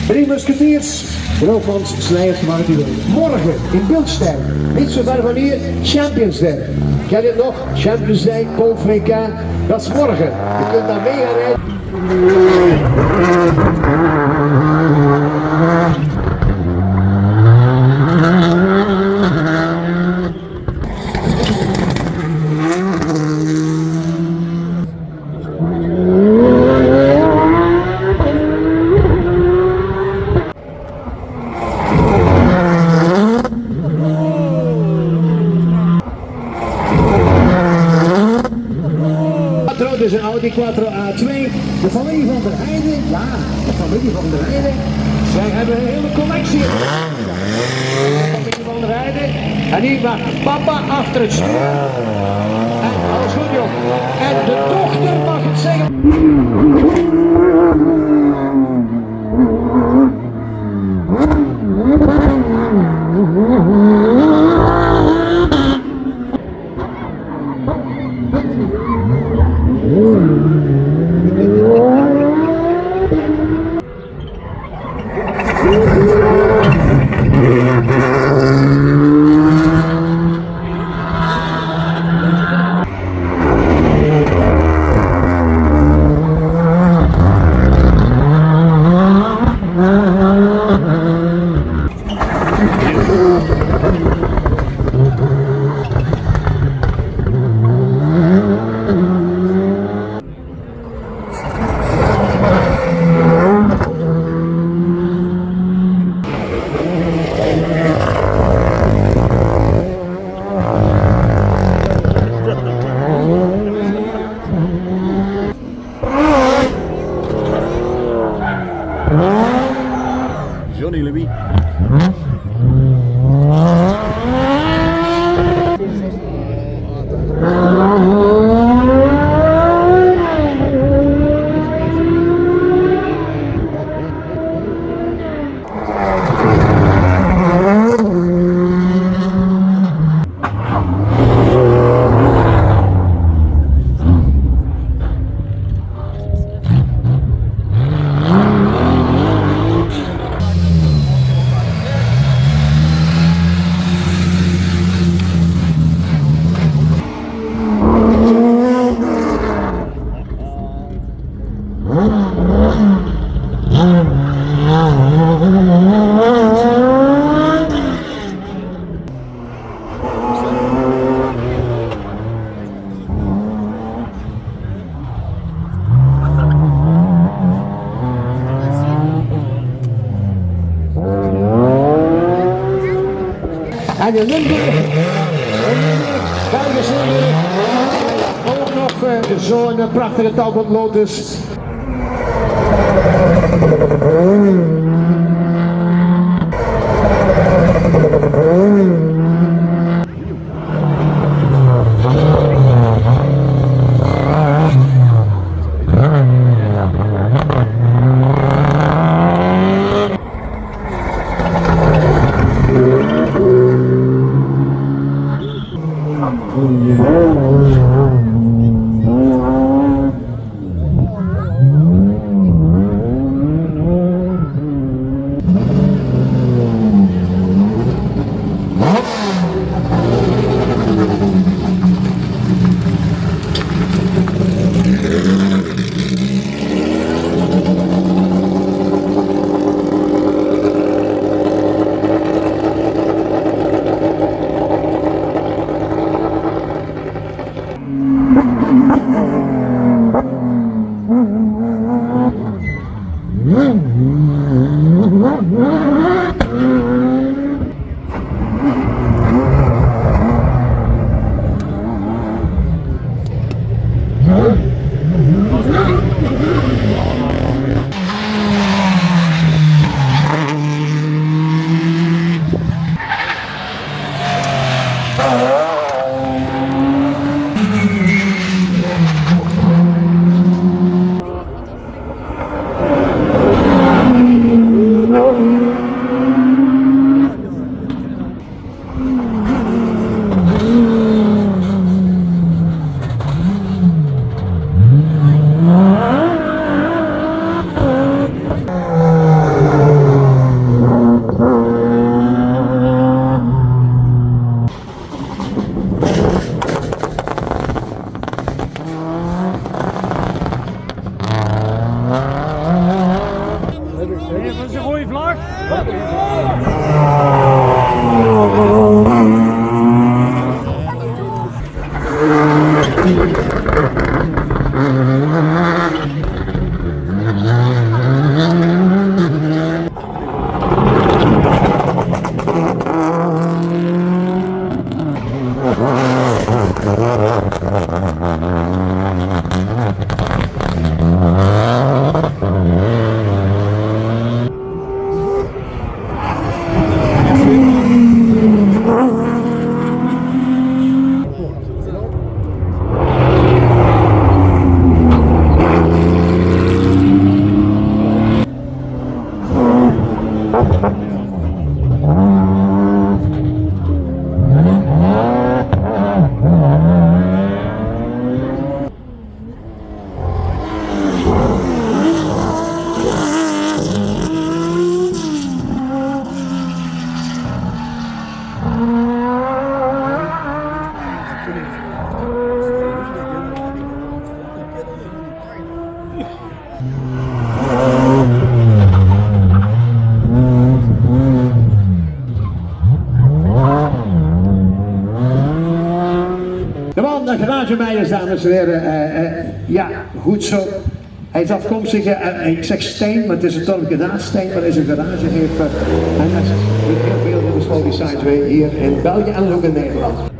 Drie musketiers, Roofmans, Slijers, morgen in Beeldstijl, niet zo ver van hier, Champions Day. Ken je het nog? Champions Day, Polfrika, dat is morgen. Je kunt daar mee gaan rijden. Dus een Audi Quattro A2, de familie van der Heijden, ja, de familie van der Heijden, zij hebben een hele collectie. De familie van der Heijden, en hier mag papa achter het stuur. En alles goed joh, en de dochter mag het zeggen. Johnny Louis. En de Belgische ook nog zo'n prachtige Talbot Lotus. de garagemeiders, dames en heren. Ja, goed zo. Hij is afkomstig, ik zeg Steen, maar het is een dorpje naast Steen, waar hij zijn garage heeft. En hij heeft heel veel in de slow designs weer hier in België en ook in Nederland.